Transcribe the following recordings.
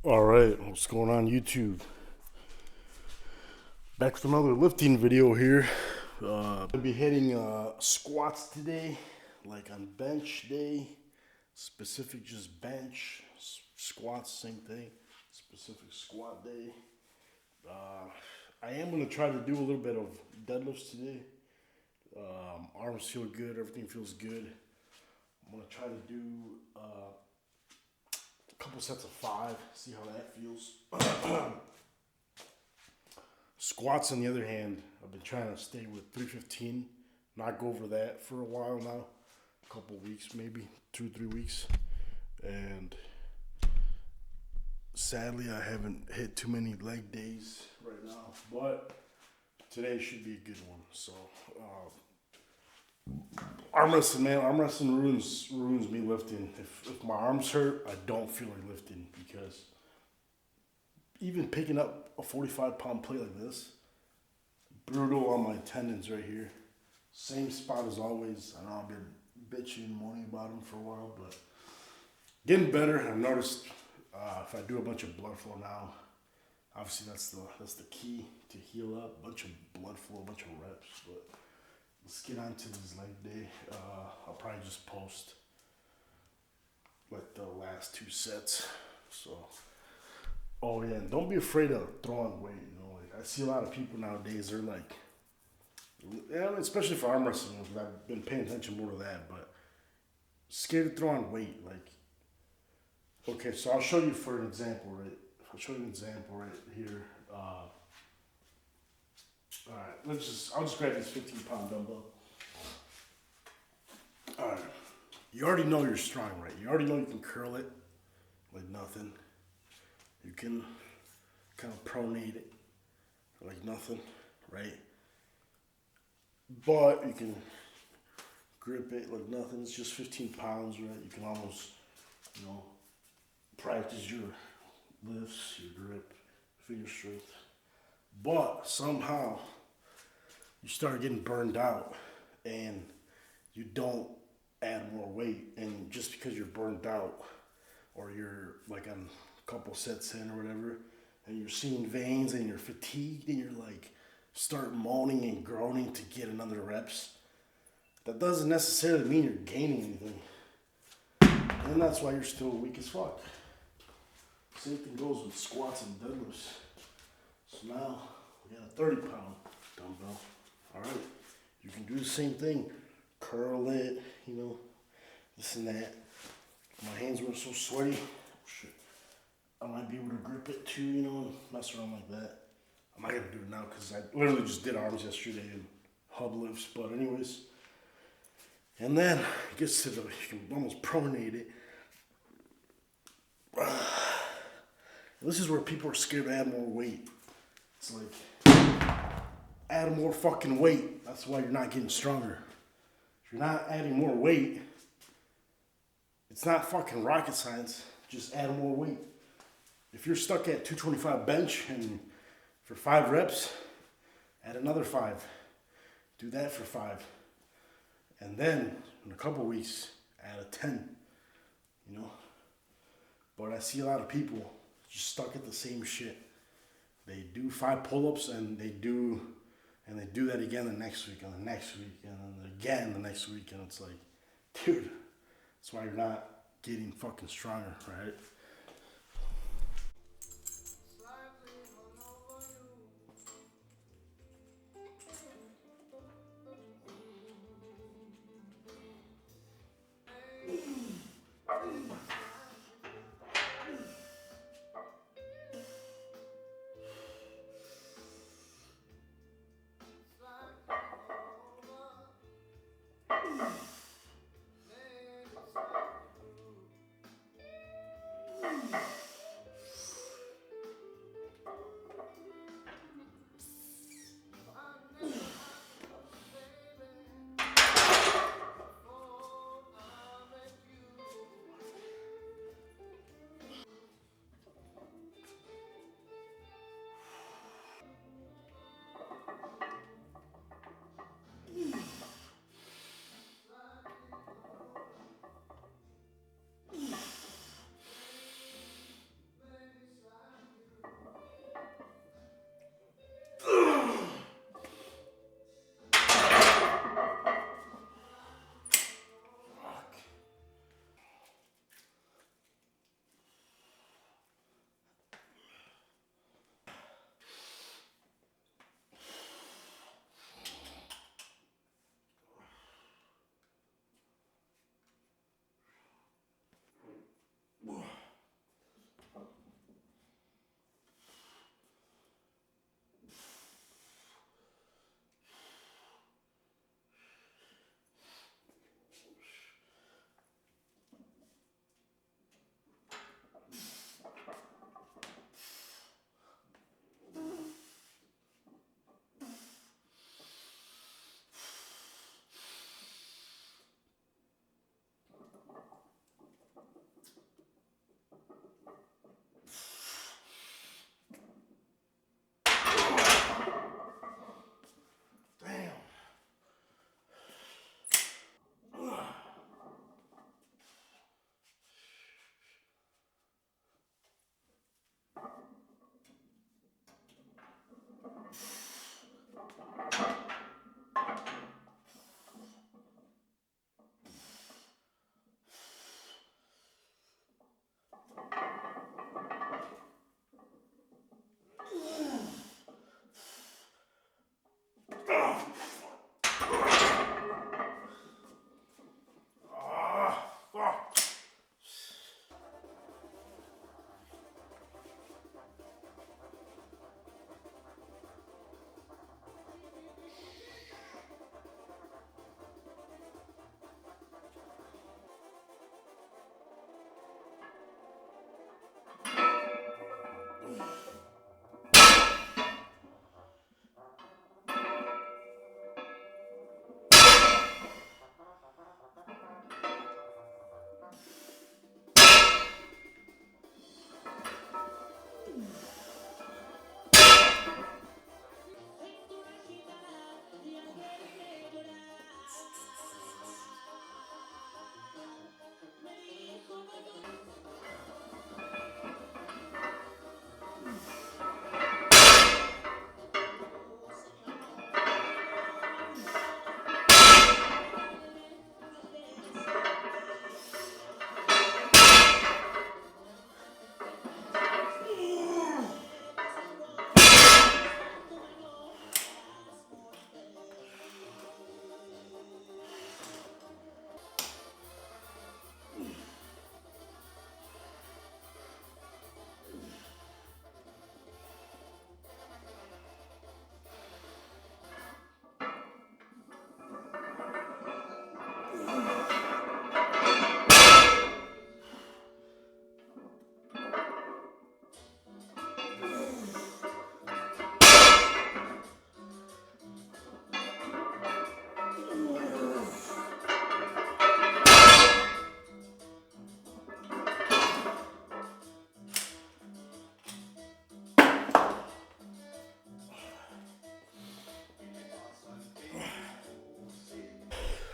All right, what's going on YouTube? Back with another lifting video here. I'm gonna be hitting squats today, like on bench day. Specific just bench, squats same thing. Specific squat day. I am gonna try to do a little bit of deadlifts today. Arms feel good, everything feels good. I'm gonna try to do a couple sets of 5, see how that feels. Squats, on the other hand, I've been trying to stay with 315, not go over that for a while now, a couple weeks maybe, 2-3 weeks, and sadly I haven't hit too many leg days right now, but today should be a good one. So arm wrestling, man, arm wrestling ruins me lifting. If my arms hurt, I don't feel like lifting, because even picking up a 45-pound plate like this, brutal on my tendons right here. Same spot as always. I know I've been bitching and moaning about them for a while, but getting better. I've noticed if I do a bunch of blood flow now, obviously that's the key to heal up. A bunch of blood flow, a bunch of reps. But let's get on to this leg day. I'll probably just post like the last 2 sets. So. Oh yeah, and don't be afraid of throwing weight. You know, like I see a lot of people nowadays. They're like, yeah, especially for arm wrestling, because I've been paying attention more to that. But scared to throw on weight. Like, okay, so I'll show you for an example, right? I'll show you an example right here. All right, I'll just grab this 15-pound dumbbell. All right, you already know you're strong, right? You already know you can curl it like nothing. You can kind of pronate it like nothing, right? But you can grip it like nothing. It's just 15 pounds, right? You can almost, practice your lifts, your grip, finger strength. But somehow you start getting burned out and you don't add more weight. And just because you're burned out, or you're like on couple sets in or whatever, and you're seeing veins and you're fatigued and you're like start moaning and groaning to get another reps, that doesn't necessarily mean you're gaining anything, and that's why you're still weak as fuck. Same thing goes with squats and deadlifts. So now we got a 30-pound dumbbell. All right, you can do the same thing, curl it, this and that. My hands were so sweaty. Shit. I might be able to grip it too, and mess around like that. I'm not gonna do it now because I literally just did arms yesterday and hub lifts. But anyways, and then it gets to you can almost pronate it. This is where people are scared to add more weight. It's like, add more fucking weight. That's why you're not getting stronger. If you're not adding more weight, it's not fucking rocket science. Just add more weight. If you're stuck at 225 bench and for 5 reps, add another 5. Do that for 5. And then in a couple weeks, add a 10. But I see a lot of people just stuck at the same shit. They do 5 pull-ups and they do that again the next week and the next week and then again the next week, and it's like, dude, that's why you're not getting fucking stronger, right?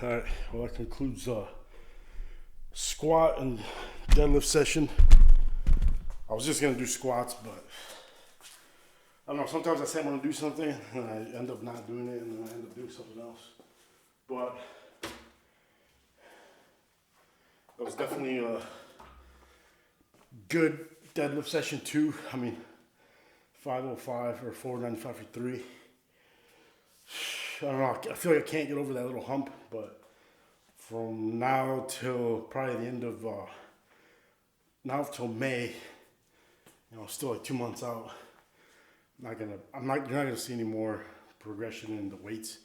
All right, well, that concludes squat and deadlift session. I was just gonna do squats, but I don't know, sometimes I say I'm gonna do something and I end up not doing it and then I end up doing something else. But it was definitely a good deadlift session too. I mean, 505 or 495 for 3. I don't know, I feel like I can't get over that little hump, but from now till probably the end of, now till May, you know, still like 2 months out, you're not gonna see any more progression in the weights,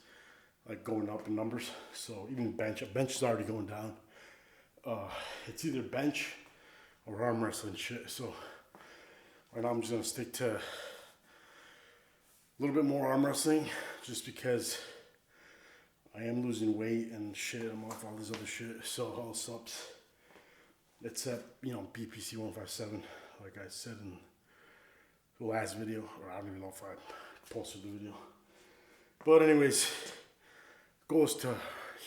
like going up in numbers. So even bench is already going down. It's either bench or arm wrestling shit. So right now I'm just gonna stick to a little bit more arm wrestling, just because I am losing weight and shit. I'm off all this other shit. So all subs, it's at, you know, BPC 157, like I said in the last video, or I don't even know if I posted the video. But anyways, goal is to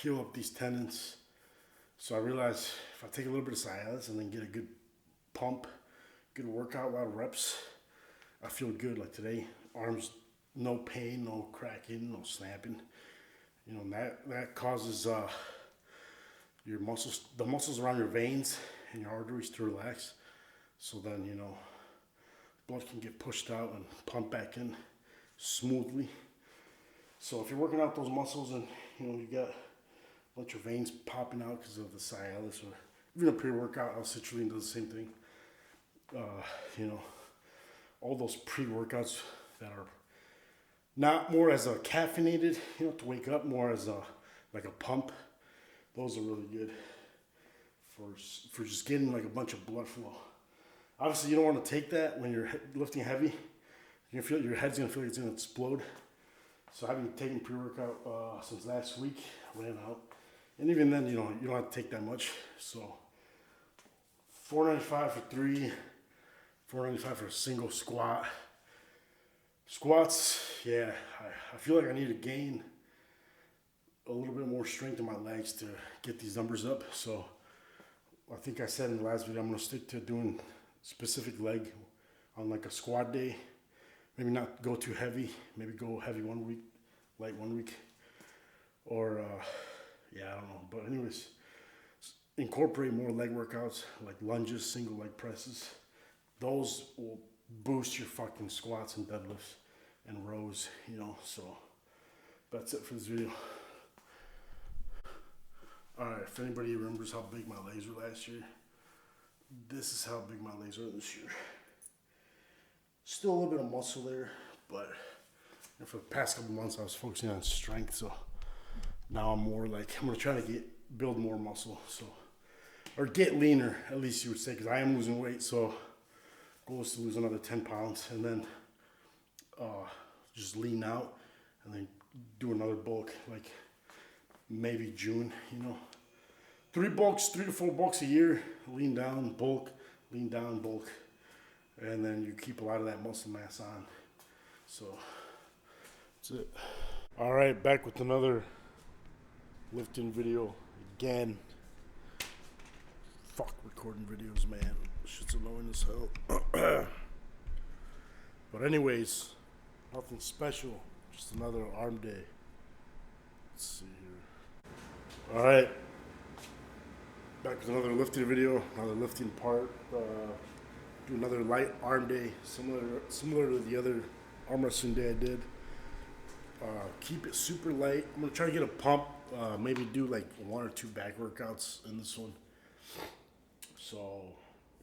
heal up these tendons. So I realized if I take a little bit of Cialis and then get a good pump, good workout, a lot of reps, I feel good. Like today, arms, no pain, no cracking, no snapping. You know, that causes your muscles, the muscles around your veins and your arteries to relax. So then, you know, blood can get pushed out and pumped back in smoothly. So if you're working out those muscles and, you know, you got a bunch of veins popping out because of the Cialis, or even a pre-workout, L-citrulline does the same thing. You know, all those pre-workouts that are not more as a caffeinated, you know, to wake up, more as a like a pump. Those are really good for just getting like a bunch of blood flow. Obviously, you don't want to take that when you're lifting heavy. You feel your head's gonna feel like it's gonna explode. So I haven't taken pre-workout since last week. Ran out, and even then, you know, you don't have to take that much. So 495 for 3, 495 for a single squat. Squats, yeah, I feel like I need to gain a little bit more strength in my legs to get these numbers up. So I think I said in the last video, I'm gonna stick to doing specific leg on like a squat day. Maybe not go too heavy, maybe go heavy 1 week, light 1 week. Or, yeah, I don't know. But anyways, incorporate more leg workouts like lunges, single leg presses. Those will boost your fucking squats and deadlifts and rows, you know. So that's it for this video. Alright, if anybody remembers how big my legs were last year, this is how big my legs are this year. Still a little bit of muscle there, but for the past couple months I was focusing on strength, so now I'm more like, I'm gonna try to build more muscle, so, or get leaner, at least you would say, because I am losing weight, so goal is to lose another 10 pounds, and then just lean out, and then do another bulk, like maybe June, you know. 3 to 4 bulks a year, lean down, bulk, and then you keep a lot of that muscle mass on. So that's it. All right, back with another lifting video again. Fuck recording videos, man. Shit's annoying as hell. But anyways, nothing special. Just another arm day. Let's see here. All right, back with another lifting video, another lifting part. Do another light arm day, similar to the other arm wrestling day I did. Keep it super light. I'm gonna try to get a pump. Maybe do like 1 or 2 back workouts in this one. So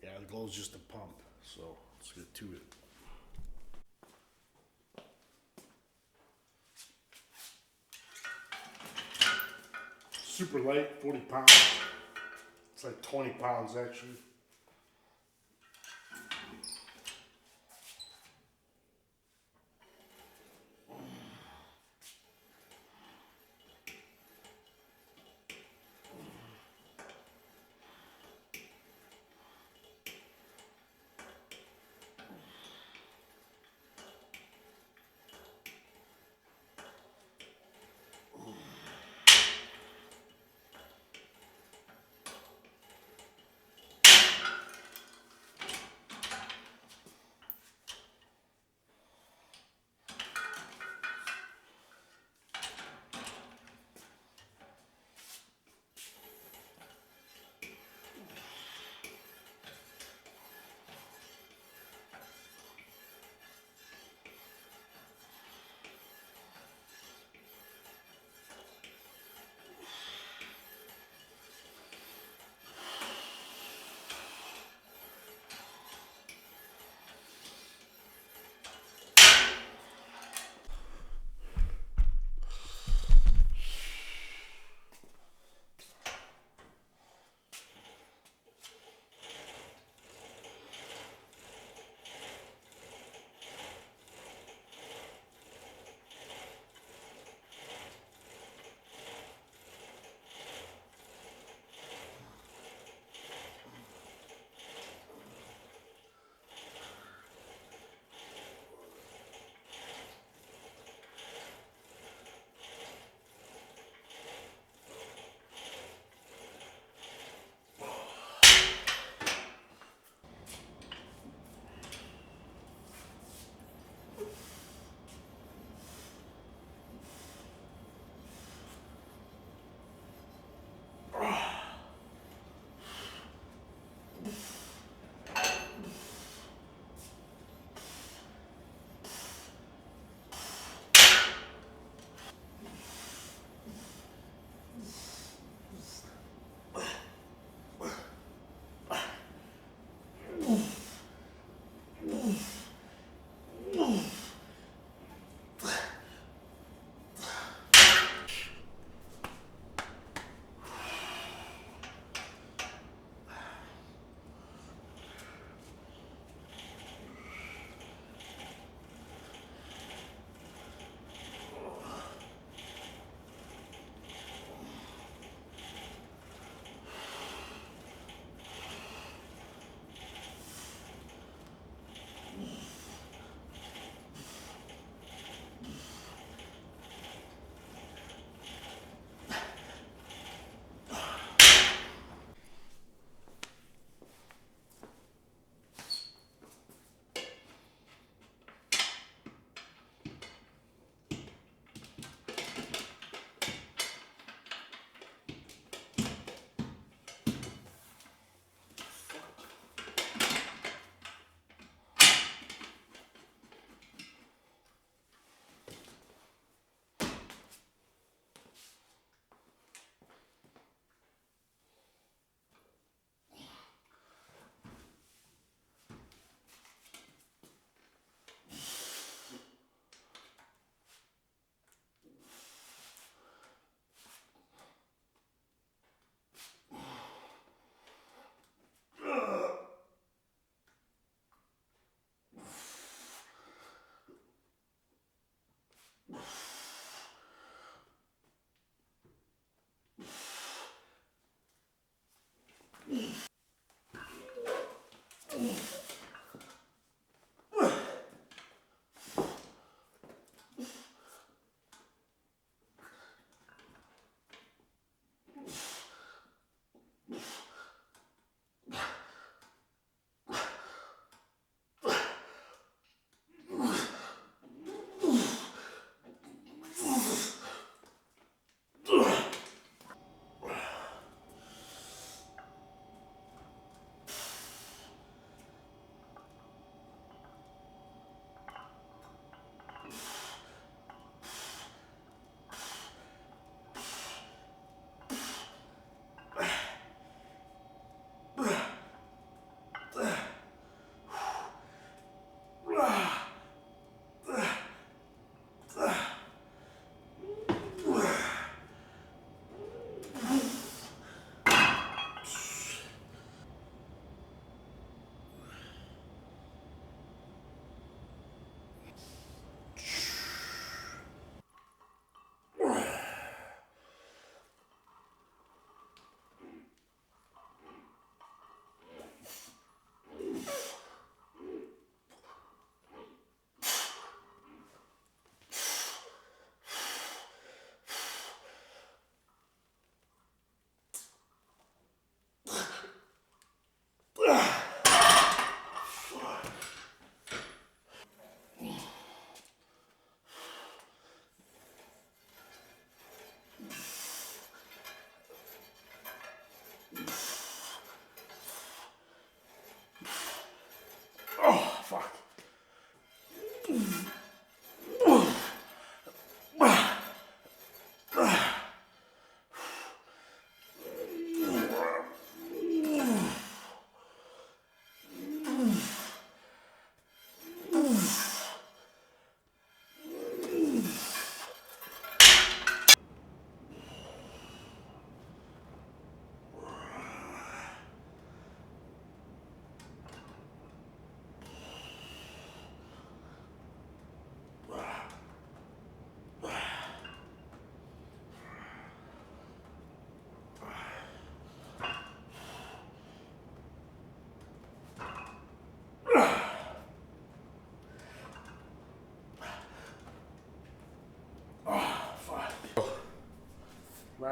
yeah, the goal is just to pump. So let's get to it. Super light, 40 pounds. It's like 20 pounds actually.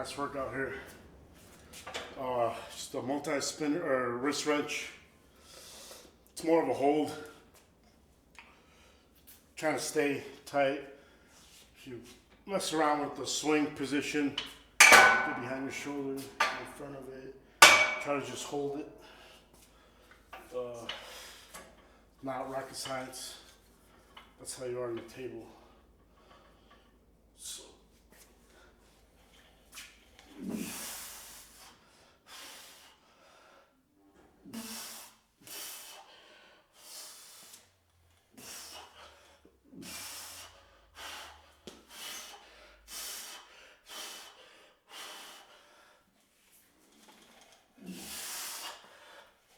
last workout here. Just a multi-spinner or wrist wrench. It's more of a hold. Trying to stay tight. If you mess around with the swing position, get behind your shoulder, in front of it. Try to just hold it. Not rocket science. That's how you are on the table. So.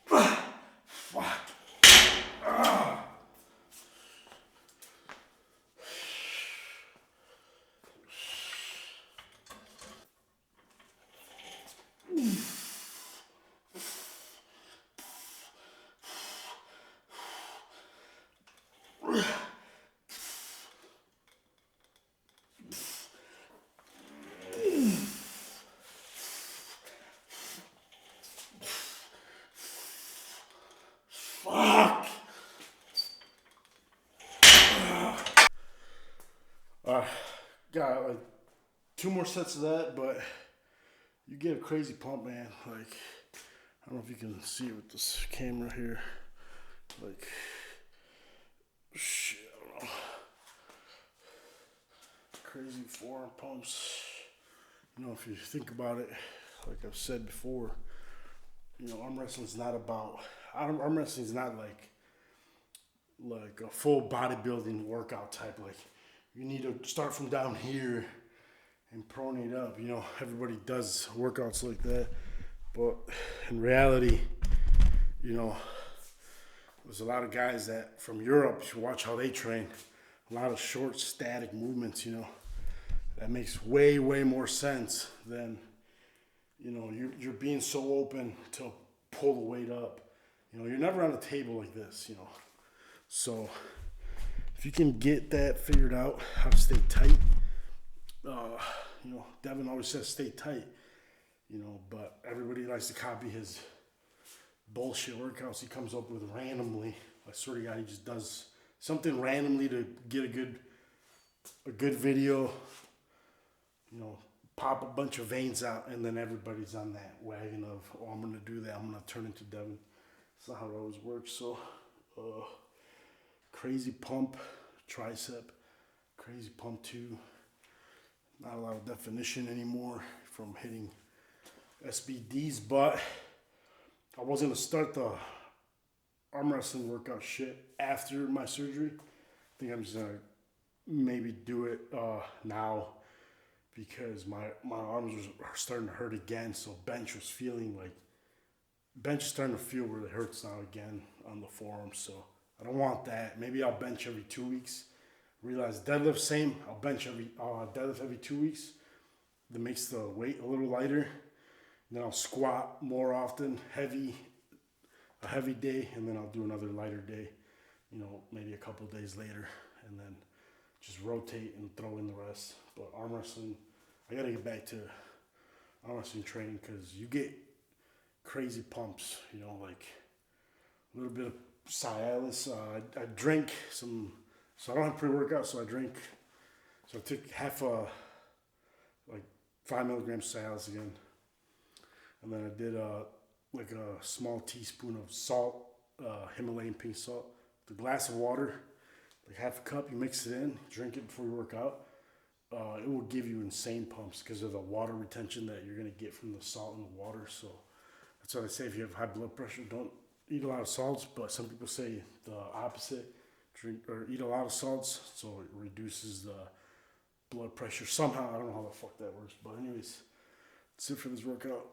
Fuck! Got like 2 more sets of that, but you get a crazy pump, man. Like, I don't know if you can see it with this camera here. Like, shit, I don't know. Crazy forearm pumps. You know, if you think about it, like I've said before, you know, arm wrestling's not about. Arm wrestling's not like a full bodybuilding workout type. Like, you need to start from down here and pronate up. You know, everybody does workouts like that, but in reality, you know, there's a lot of guys that from Europe. You watch how they train. A lot of short, static movements. You know, that makes way more sense than, you know, you're being so open to pull the weight up. You know, you're never on a table like this, you know. So if you can get that figured out, how to stay tight, you know, Devin always says stay tight, you know, but everybody likes to copy his bullshit workouts he comes up with randomly. I swear to God, he just does something randomly to get a good video, you know, pop a bunch of veins out, and then everybody's on that wagon of, oh, I'm gonna do that, I'm gonna turn into Devin. That's not how it always works. So crazy pump, tricep, crazy pump 2. Not a lot of definition anymore from hitting SBDs, but I was gonna start the arm wrestling workout shit after my surgery. I think I'm just gonna maybe do it now, because my arms are starting to hurt again. So bench is starting to feel where it hurts now again on the forearm. So I don't want that. Maybe I'll bench every 2 weeks. Realize deadlift same. I'll deadlift every 2 weeks. That makes the weight a little lighter. And then I'll squat more often, a heavy day, and then I'll do another lighter day. You know, maybe a couple days later, and then just rotate and throw in the rest. But arm wrestling, I gotta get back to arm wrestling training, because you get crazy pumps, you know, like a little bit of Cialis. I drink some, so I don't have pre-workout, so I drink. So I took half like 5 milligrams Cialis again, and then I did like a small teaspoon of salt, Himalayan pink salt, with a glass of water, like half a cup. You mix it in, drink it before you work out. It will give you insane pumps because of the water retention that you're gonna get from the salt in the water. So that's what I say. If you have high blood pressure, don't eat a lot of salts. But some people say the opposite: drink or eat a lot of salts, so it reduces the blood pressure somehow. I don't know how the fuck that works, but anyways, that's it for this workout.